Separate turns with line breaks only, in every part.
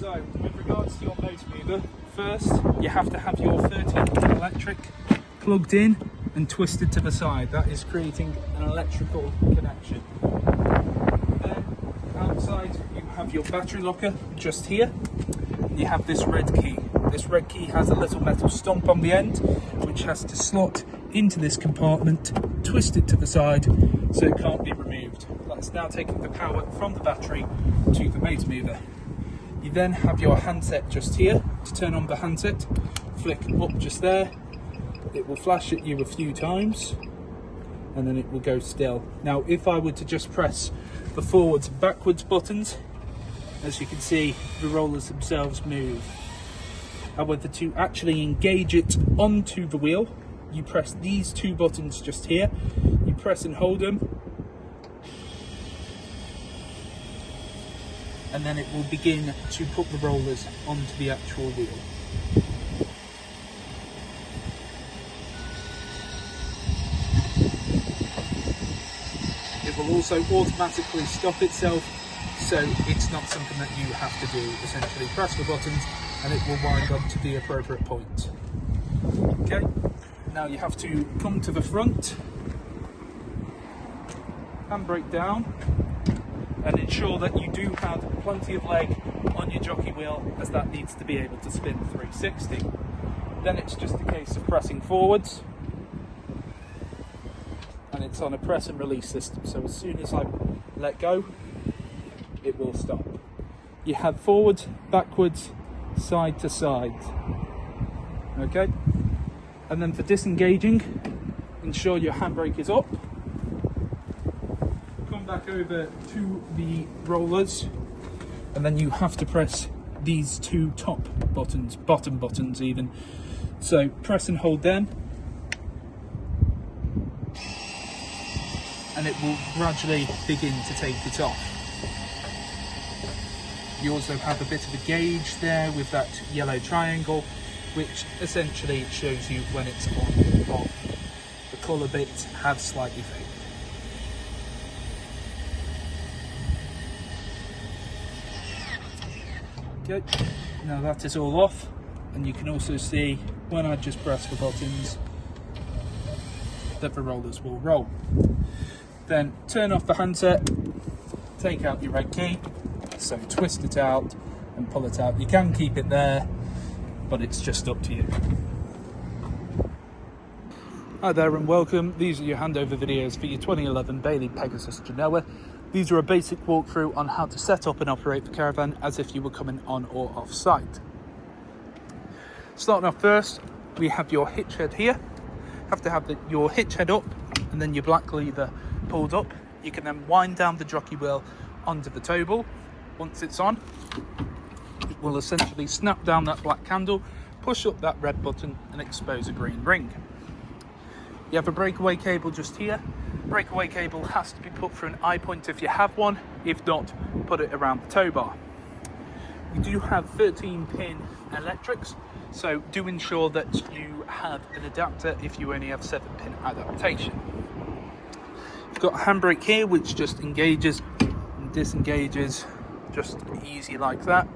So, with regards to your motor mover, first you have to have your 13 electric plugged in and twisted to the side. That is creating an electrical connection. Then outside you have your battery locker just here. You have this red key. This red key has a little metal stump on the end which has to slot into this compartment, twist it to the side so it can't be removed. That's now taking the power from the battery to the motor mover. You then have your handset just here. To turn on the handset, flick up just there. It will flash at you a few times and then it will go still. Now if I were to just press the forwards and backwards buttons, as you can see the rollers themselves move. However, to actually engage it onto the wheel, you press these two buttons just here. You press and hold them, and then it will begin to put the rollers onto the actual wheel. It will also automatically stop itself, so it's not something that you have to do. Essentially press the buttons and it will wind up to the appropriate point. Okay, now you have to come to the front, handbrake down, and ensure that you do have plenty of leg on your jockey wheel, as that needs to be able to spin 360. Then it's just a case of pressing forwards, and it's on a press and release system, so as soon as I let go it will stop. You have forwards, backwards, side to side. Okay, and then for disengaging, ensure your handbrake is up. Come back over to the rollers, and then you have to press these two top buttons, bottom buttons even. So press and hold them, and it will gradually begin to take it off. You also have a bit of a gauge there with that yellow triangle, which essentially shows you when it's on or off. The colour bits have slightly faded. Okay, now that is all off, and you can also see when I just press the buttons that the rollers will roll. Then turn off the handset, take out your red key, so twist it out and pull it out. You can keep it there, but it's just up to you. Hi there and welcome. These are your handover videos for your 2011 Bailey Pegasus Genoa. These are a basic walkthrough on how to set up and operate the caravan as if you were coming on or off site. Starting off first, we have your hitch head here. Have to have your hitch head up and then your black lever pulled up. You can then wind down the jockey wheel onto the tow ball. Once it's on, it will essentially snap down that black candle, push up that red button and expose a green ring. You have a breakaway cable just here. Breakaway cable has to be put through an eye point if you have one. If not, put it around the tow bar. We do have 13-pin electrics, so do ensure that you have an adapter if you only have 7-pin adaptation. You've got a handbrake here which just engages and disengages just easy like that.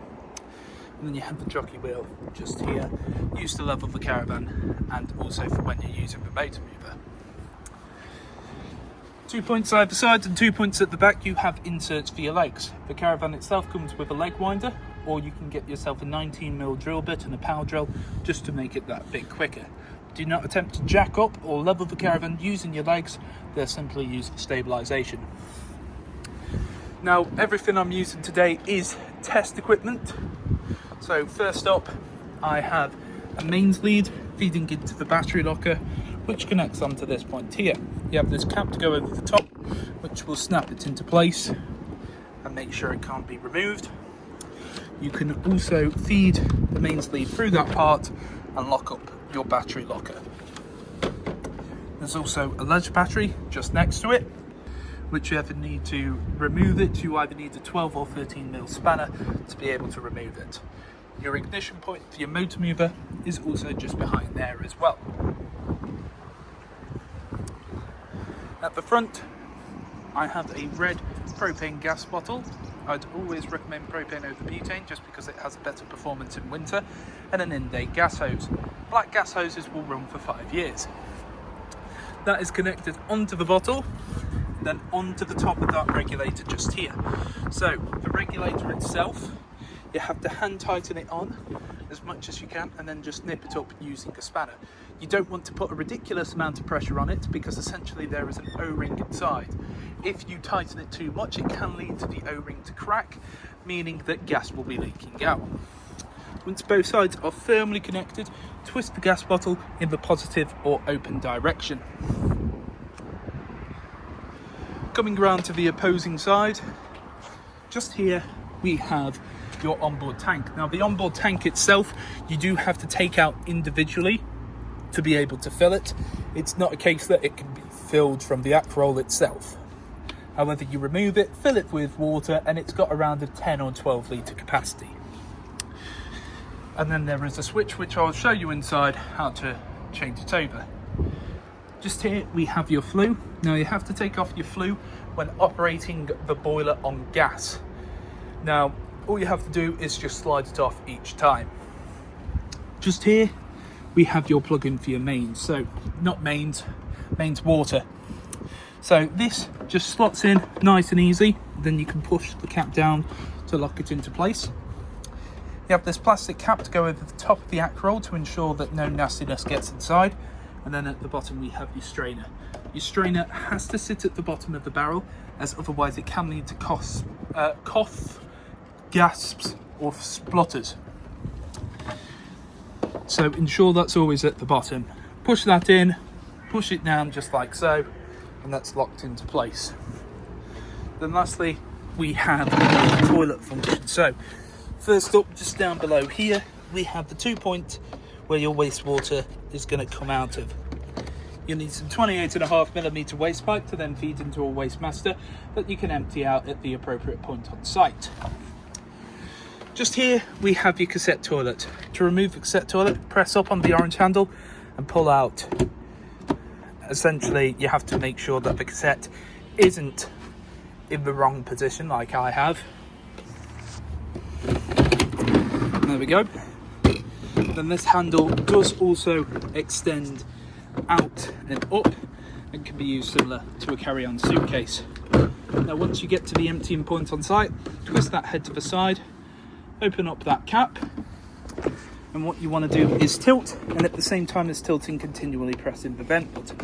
And then you have the jockey wheel just here, used to level the caravan and also for when you're using the motor mover. 2 points either side and 2 points at the back, you have inserts for your legs. The caravan itself comes with a leg winder, or you can get yourself a 19mm drill bit and a power drill just to make it that bit quicker. Do not attempt to jack up or level the caravan using your legs, they're simply used for stabilisation. Now everything I'm using today is test equipment. So first up I have a mains lead feeding into the battery locker, which connects onto this point here. You have this cap to go over the top which will snap it into place and make sure it can't be removed. You can also feed the mains lead through that part and lock up your battery locker. There's also a ledge battery just next to it, which you ever need to remove it, you either need a 12 or 13mm spanner to be able to remove it. Your ignition point for your motor mover is also just behind there as well. At the front, I have a red propane gas bottle I'd always recommend propane over butane just because it has a better performance in winter, and an in-date gas hose. Black gas hoses will run for 5 years. That is connected onto the bottle, then onto the top of that regulator just here. So the regulator itself, you have to hand tighten it on as much as you can and then just nip it up using a spanner. You don't want to put a ridiculous amount of pressure on it because essentially there is an O-ring inside. If you tighten it too much, it can lead to the O-ring to crack, meaning that gas will be leaking out. Once both sides are firmly connected, twist the gas bottle in the positive or open direction. Coming around to the opposing side, just here we have your onboard tank. Now the onboard tank itself, you do have to take out individually to be able to fill it. It's not a case that it can be filled from the Akrol itself. However, you remove it, fill it with water, and it's got around a 10 or 12 litre capacity. And then there is a switch which I'll show you inside how to change it over. Just here we have your flue. Now you have to take off your flue when operating the boiler on gas. Now all you have to do is just slide it off each time. Just here we have your plug-in for your mains. So not mains water. So this just slots in nice and easy. Then you can push the cap down to lock it into place. You have this plastic cap to go over the top of the Akrol to ensure that no nastiness gets inside. And then at the bottom we have your strainer. Your strainer has to sit at the bottom of the barrel, as otherwise it can lead to cough, gasps or splutters. So ensure that's always at the bottom. Push that in, push it down just like so, and that's locked into place. Then lastly we have the toilet function. So first up, just down below here, we have the 2 point where your wastewater is going to come out of. You'll need some 28.5mm waste pipe to then feed into a waste master that you can empty out at the appropriate point on site. Just here we have your cassette toilet. To remove the cassette toilet, press up on the orange handle and pull out. Essentially you have to make sure that the cassette isn't in the wrong position like I have. There we go. Then this handle does also extend out and up and can be used similar to a carry-on suitcase. Now once you get to the emptying point on site, twist that head to the side, open up that cap, and what you want to do is tilt, and at the same time as tilting, continually pressing the vent button.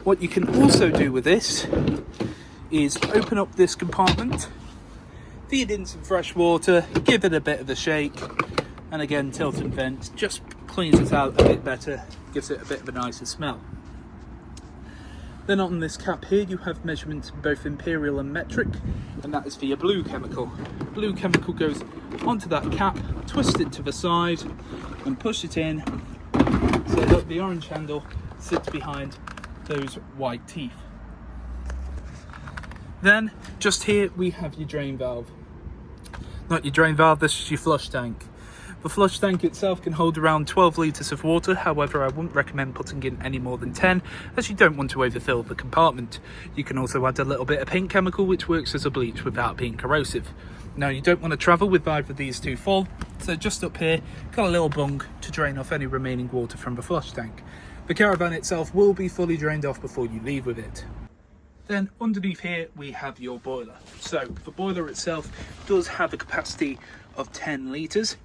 What you can also do with this is open up this compartment, feed in some fresh water, give it a bit of a shake, and again tilt and vent, just cleans it out a bit better, gives it a bit of a nicer smell. Then on this cap here you have measurements both imperial and metric, and that is for your blue chemical. Blue chemical goes onto that cap, twist it to the side and push it in so that the orange handle sits behind those white teeth. Then just here we have your drain valve. Not your drain valve, this is your flush tank. The flush tank itself can hold around 12 litres of water, however I wouldn't recommend putting in any more than 10 as you don't want to overfill the compartment. You can also add a little bit of paint chemical which works as a bleach without being corrosive. Now you don't want to travel with either of these two full, so just up here got a little bung to drain off any remaining water from the flush tank. The caravan itself will be fully drained off before you leave with it. Then underneath here we have your boiler. So the boiler itself does have a capacity of 10 litres.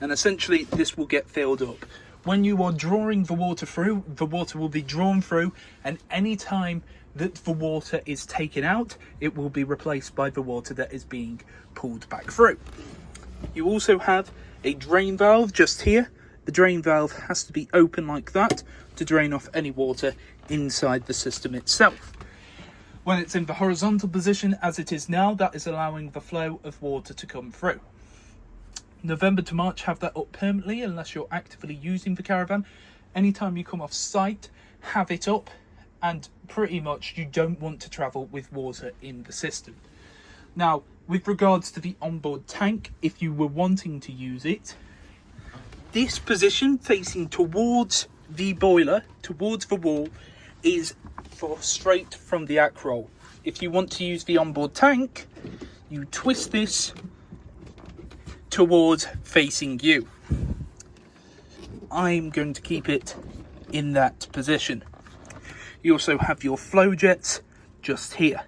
And essentially this will get filled up. When you are drawing the water through, the water will be drawn through, and any time that the water is taken out, it will be replaced by the water that is being pulled back through. You also have a drain valve just here. The drain valve has to be open like that to drain off any water inside the system itself. When it's in the horizontal position as it is now, that is allowing the flow of water to come through. November to March, have that up permanently unless you're actively using the caravan. Anytime you come off site, have it up, and pretty much you don't want to travel with water in the system. Now, with regards to the onboard tank, if you were wanting to use it, this position facing towards the boiler, towards the wall, is for straight from the Akrol. If you want to use the onboard tank, you twist this towards facing you. I'm going to keep it in that position. You also have your flow jets just here.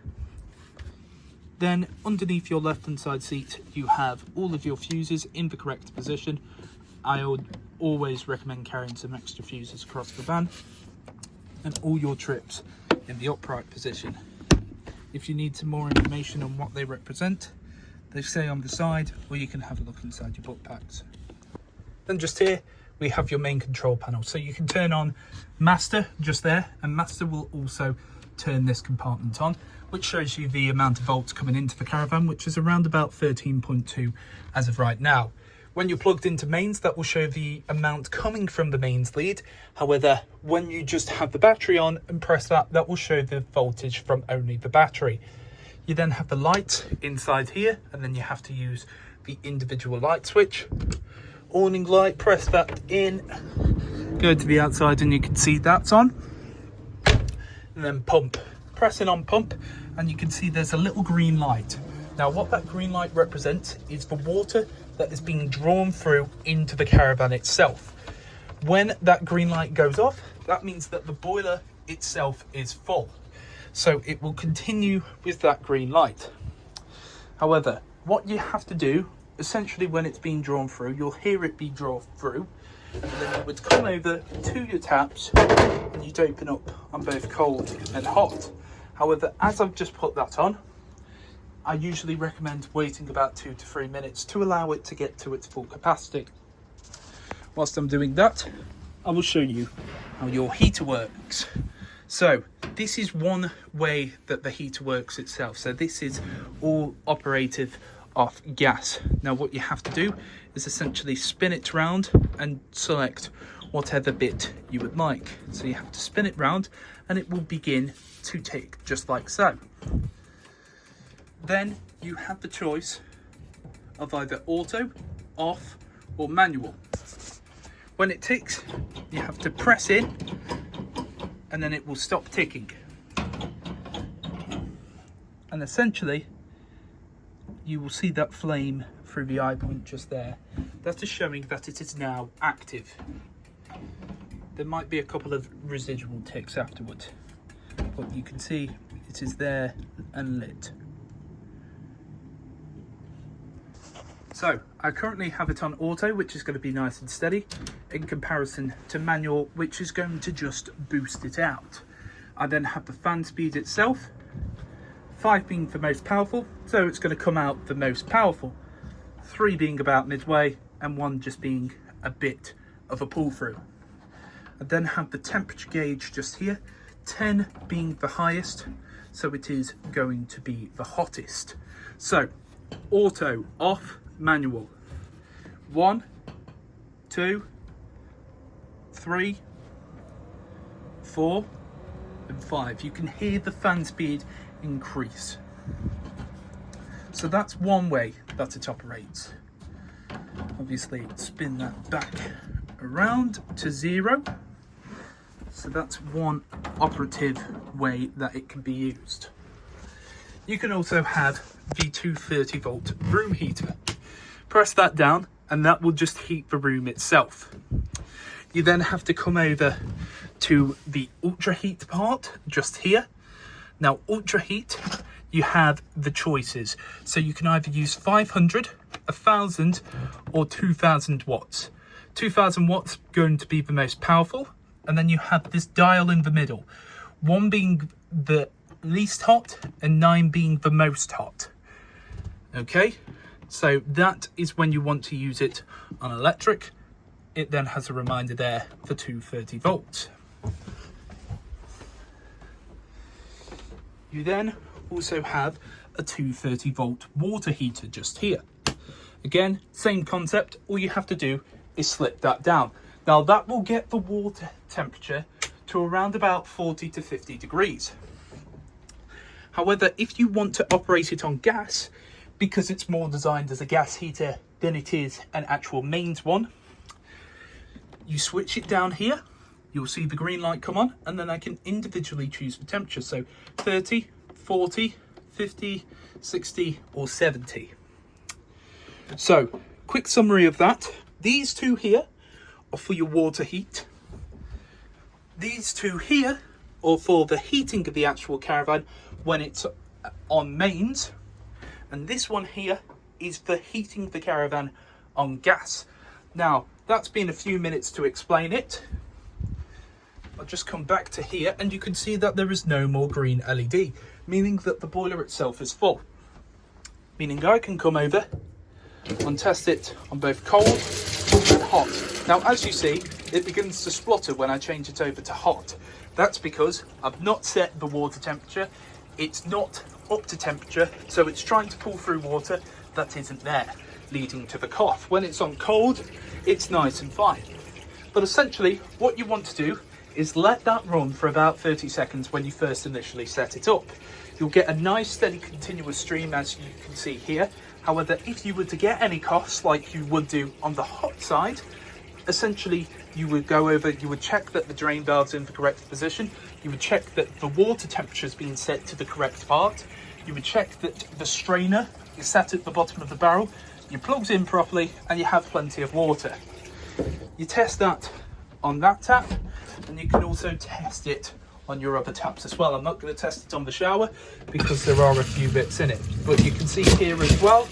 Then underneath your left hand side seat, you have all of your fuses in the correct position. I would always recommend carrying some extra fuses across the van, and all your trips in the upright position. If you need some more information on what they represent, they say on the side, or you can have a look inside your book packs. Then just here, we have your main control panel. So you can turn on master just there, and master will also turn this compartment on, which shows you the amount of volts coming into the caravan, which is around about 13.2 as of right now. When you're plugged into mains, that will show the amount coming from the mains lead. However, when you just have the battery on and press that, that will show the voltage from only the battery. You then have the lights inside here, and then you have to use the individual light switch. Awning light, press that in, go to the outside and you can see that's on. And then pump, pressing on pump, and you can see there's a little green light. Now what that green light represents is the water that is being drawn through into the caravan itself. When that green light goes off, that means that the boiler itself is full. So it will continue with that green light. However, what you have to do, essentially when it's being drawn through, you'll hear it be drawn through, and then you would come over to your taps and you'd open up on both cold and hot. However, as I've just put that on, I usually recommend waiting about 2 to 3 minutes to allow it to get to its full capacity. Whilst I'm doing that, I will show you how your heater works. So this is one way that the heater works itself. So this is all operative off gas. Now what you have to do is essentially spin it round and select whatever bit you would like. So you have to spin it round and it will begin to tick just like so. Then you have the choice of either auto, off or manual. When it ticks, you have to press in and then it will stop ticking. And essentially, you will see that flame through the eye point just there. That is showing that it is now active. There might be a couple of residual ticks afterwards, but you can see it is there and lit. So I currently have it on auto, which is going to be nice and steady, in comparison to manual, which is going to just boost it out. I then have the fan speed itself, 5 being the most powerful, so it's going to come out the most powerful, 3 being about midway, and 1 just being a bit of a pull through. I then have the temperature gauge just here, 10 being the highest, so it is going to be the hottest. So auto, off, manual. 1, 2, 3, 4 and 5. You can hear the fan speed increase. So that's one way that it operates. Obviously spin that back around to 0. So that's one operative way that it can be used. You can also have the 230 volt room heater. Press that down and that will just heat the room itself. You then have to come over to the ultra heat part just here. Now ultra heat, you have the choices. So you can either use 500, 1000 or 2000 watts. 2000 watts going to be the most powerful. And then you have this dial in the middle. 1 being the least hot and 9 being the most hot. Okay, so that is when you want to use it on electric. It then has a reminder there for 230 volts. You then also have a 230 volt water heater just here. Again, same concept. All you have to do is slip that down. Now that will get the water temperature to around about 40 to 50 degrees. However, if you want to operate it on gas, because it's more designed as a gas heater than it is an actual mains one, you switch it down here, you'll see the green light come on, and then I can individually choose the temperature. So 30, 40, 50, 60 or 70. So, quick summary of that. These two here are for your water heat. These two here are for the heating of the actual caravan when it's on mains. And this one here is for heating the caravan on gas. Now, that's been a few minutes to explain it. I'll just come back to here and you can see that there is no more green LED, meaning that the boiler itself is full. Meaning I can come over and test it on both cold and hot. Now, as you see, it begins to splutter when I change it over to hot. That's because I've not set the water temperature. It's not up to temperature, so it's trying to pull through water that isn't there, leading to the cough. When it's on cold, it's nice and fine. But essentially, what you want to do is let that run for about 30 seconds when you first initially set it up. You'll get a nice steady continuous stream, as you can see here. However, if you were to get any coughs like you would do on the hot side, essentially you would go over, you would check that the drain valve's in the correct position, you would check that the water temperature is being set to the correct part, you would check that the strainer is set at the bottom of the barrel, your plug's in properly, and you have plenty of water. You test that on that tap, and you can also test it on your other taps as well. I'm not going to test it on the shower because there are a few bits in it, but you can see here as well,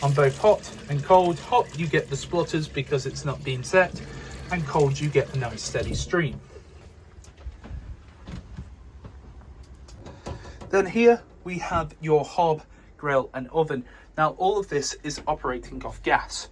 on both hot and cold. Hot, you get the splutters because it's not being set, and cold, you get a nice steady stream. Then here we have your hob, grill and oven. Now all of this is operating off gas.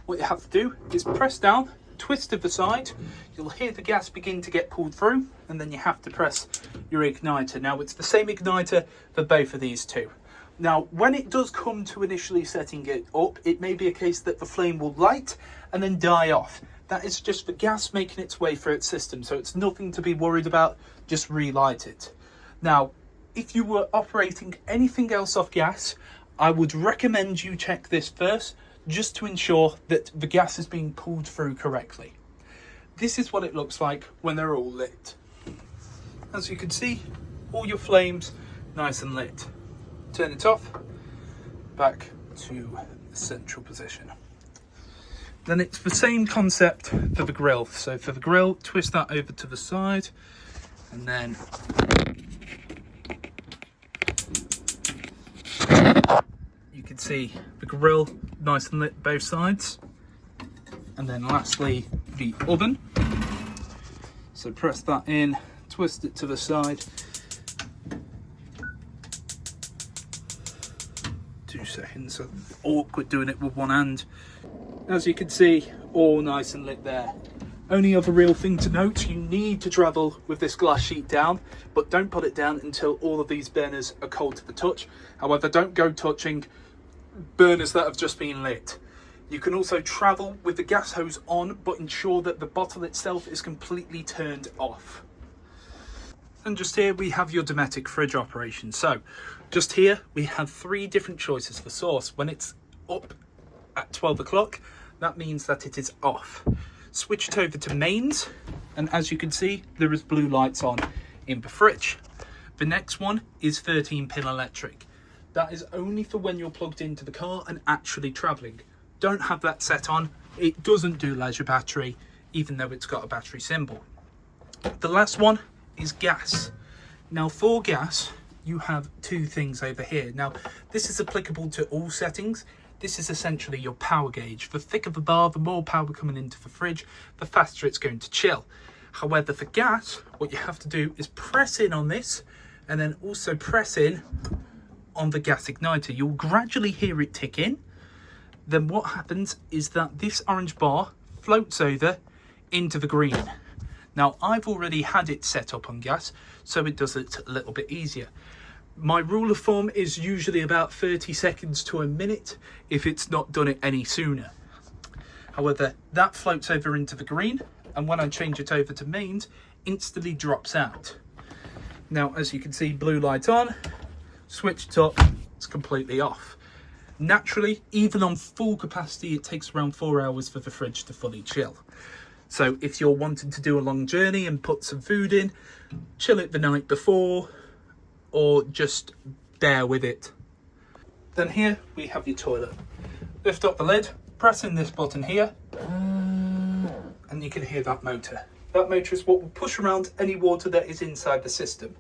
What you have to do is press down, twist to the side, you'll hear the gas begin to get pulled through, and then you have to press your igniter. Now it's the same igniter for both of these two. Now when it does come to initially setting it up, it may be a case that the flame will light and then die off. That is just the gas making its way through its system, so it's nothing to be worried about, just relight it. Now if you were operating anything else off gas, I would recommend you check this first, just to ensure that the gas is being pulled through correctly. This is what it looks like when they're all lit. As you can see, all your flames nice and lit. Turn it off, back to the central position. Then it's the same concept for the grill. So for the grill, twist that over to the side, and then you can see the grill nice and lit both sides. And then lastly, the oven. So press that in, twist it to the side. 2 seconds, so awkward doing it with one hand. As you can see, all nice and lit there. Only other real thing to note, you need to travel with this glass sheet down, but don't put it down until all of these burners are cold to the touch. However, don't go touching burners that have just been lit. You can also travel with the gas hose on, but ensure that the bottle itself is completely turned off. And just here we have your Dometic fridge operation. So just here we have 3 different choices for sauce. When it's up at 12 o'clock, that means that it is off. Switch it over to mains, and as you can see, there is blue lights on in the fridge. The next one is 13-pin electric. That is only for when you're plugged into the car and actually travelling. Don't have that set on. It doesn't do leisure battery, even though it's got a battery symbol. The last one is gas. Now for gas, you have 2 things over here. Now this is applicable to all settings. This is essentially your power gauge. The thicker the bar, the more power coming into the fridge, the faster it's going to chill. However, for gas, what you have to do is press in on this, and then also press in on the gas igniter. You'll gradually hear it tick in. Then what happens is that this orange bar floats over into the green. Now I've already had it set up on gas, so it does it a little bit easier. My rule of thumb is usually about 30 seconds to a minute if it's not done it any sooner. However, that floats over into the green, and when I change it over to mains, instantly drops out. Now as you can see, blue light on, switch it up, it's completely off. Naturally, even on full capacity, it takes around 4 hours for the fridge to fully chill. So if you're wanting to do a long journey and put some food in, chill it the night before, or just bear with it. Then here we have your toilet. Lift up the lid, pressing this button here, and you can hear that motor. That motor is what will push around any water that is inside the system.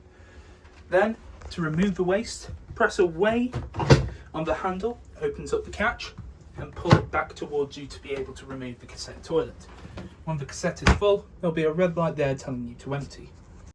Then, to remove the waste, press away on the handle, opens up the catch, and pull it back towards you to be able to remove the cassette toilet. When the cassette is full, there'll be a red light there telling you to empty.